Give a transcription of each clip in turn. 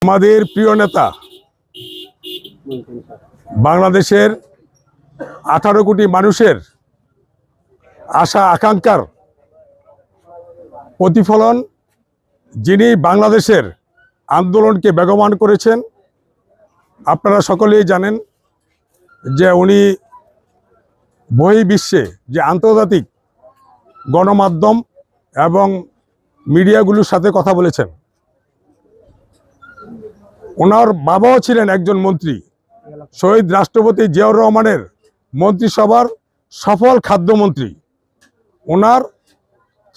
আমাদের প্রিয় নেতা বাংলাদেশের 18 কোটি মানুষের আশা আকাঙ্ক্ষার প্রতিফলন, যিনি বাংলাদেশের আন্দোলনকে বেগবান করেছেন। আপনারা সকলেই জানেন যে উনি বহির্বিশ্বে যে আন্তর্জাতিক গণমাধ্যম এবং মিডিয়াগুলোর সাথে কথা বলেছেন। ওনার বাবাও ছিলেন একজন মন্ত্রী, শহীদ রাষ্ট্রপতি জিয়াউর রহমানের মন্ত্রিসভার সফল খাদ্যমন্ত্রী। ওনার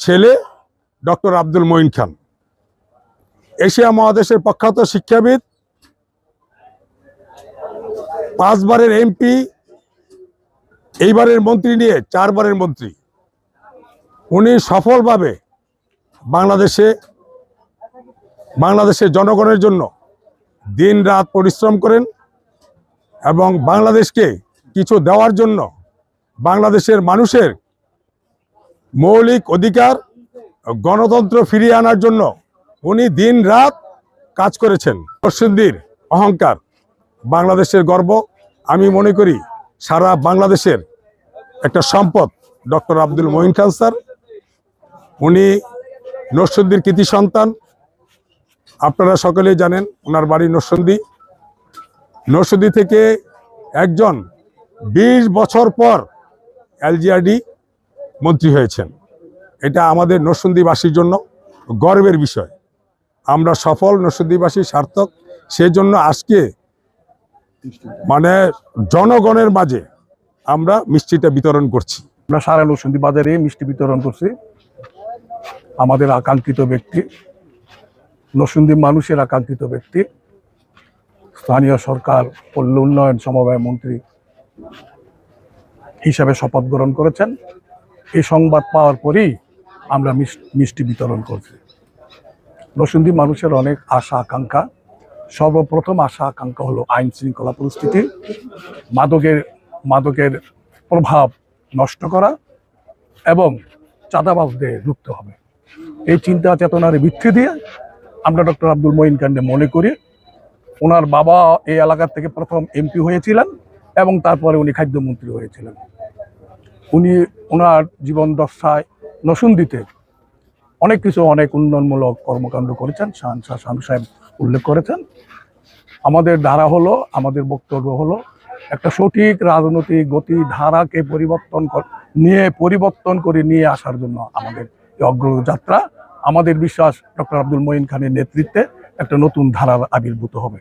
ছেলে ডক্টর আব্দুল মঈন খান এশিয়া মহাদেশের প্রখ্যাত শিক্ষাবিদ, 5 বারের এমপি, এইবারের মন্ত্রী নিয়ে 4 বারের মন্ত্রী। উনি সফলভাবে বাংলাদেশের জনগণের জন্য দিন রাত পরিশ্রম করেন এবং বাংলাদেশকে কিছু দেওয়ার জন্য, বাংলাদেশের মানুষের মৌলিক অধিকার, গণতন্ত্র ফিরিয়ে আনার জন্য উনি দিন রাত কাজ করেছেন। নরসিংদীর অহংকার, বাংলাদেশের গর্ব। আমি মনে করি সারা বাংলাদেশের একটা সম্পদ ডক্টর আব্দুল মঈন খান স্যার। উনি নরসিংদীর কৃতি সন্তান। আপনারা সকলেই জানেন ওনার বাড়ি নরসিংদী থেকে একজন 20 বছর পর এলজিআরডি মন্ত্রী হয়েছেন। এটা আমাদের নরসিংদীবাসীর জন্য গর্বের বিষয়। আমরা সফল, নরসিংদীবাসী সার্থক। সেজন্য আজকে জনগণের মাঝে আমরা মিষ্টিটা বিতরণ করছি। আমরা সারা নরসিংদী বাজারে মিষ্টি বিতরণ করছি। আমাদের আকাঙ্ক্ষিত ব্যক্তি, নরসিংদী মানুষের আকাঙ্ক্ষিত ব্যক্তি, স্থানীয় সরকার পল্লী উন্নয়ন সমবায় মন্ত্রী হিসাবে শপথ গ্রহণ করেছেন। এই সংবাদ পাওয়ার পরেই আমরা মিষ্টি বিতরণ করছি। নরসিংদী মানুষের অনেক আশা আকাঙ্ক্ষা। সর্বপ্রথম আশা আকাঙ্ক্ষা হলো আইন শৃঙ্খলা পরিস্থিতি, মাদকের প্রভাব নষ্ট করা এবং চাঁদাবাজদের রুখতে হবে। এই চিন্তা চেতনার ভিত্তি দিয়ে আমরা ডক্টর আব্দুল মঈন খানকে মনে করি। ওনার বাবা এই এলাকার থেকে প্রথম এমপি হয়েছিলেন এবং তারপরে উনি খাদ্যমন্ত্রী হয়েছিলেন। উনি ওনার জীবন দশায় নরসিংদীতে অনেক উন্নয়নমূলক কর্মকাণ্ড করেছেন। শাহ সাহেব উল্লেখ করেছেন। আমাদের ধারা হলো, আমাদের বক্তব্য হলো একটা সঠিক রাজনৈতিক গতি ধারাকে পরিবর্তন করে নিয়ে আসার জন্য আমাদের এই অগ্রযাত্রা। আমাদের বিশ্বাস ডক্টর আব্দুল মঈন খানের নেতৃত্বে একটা নতুন ধারার আবির্ভূত হবে।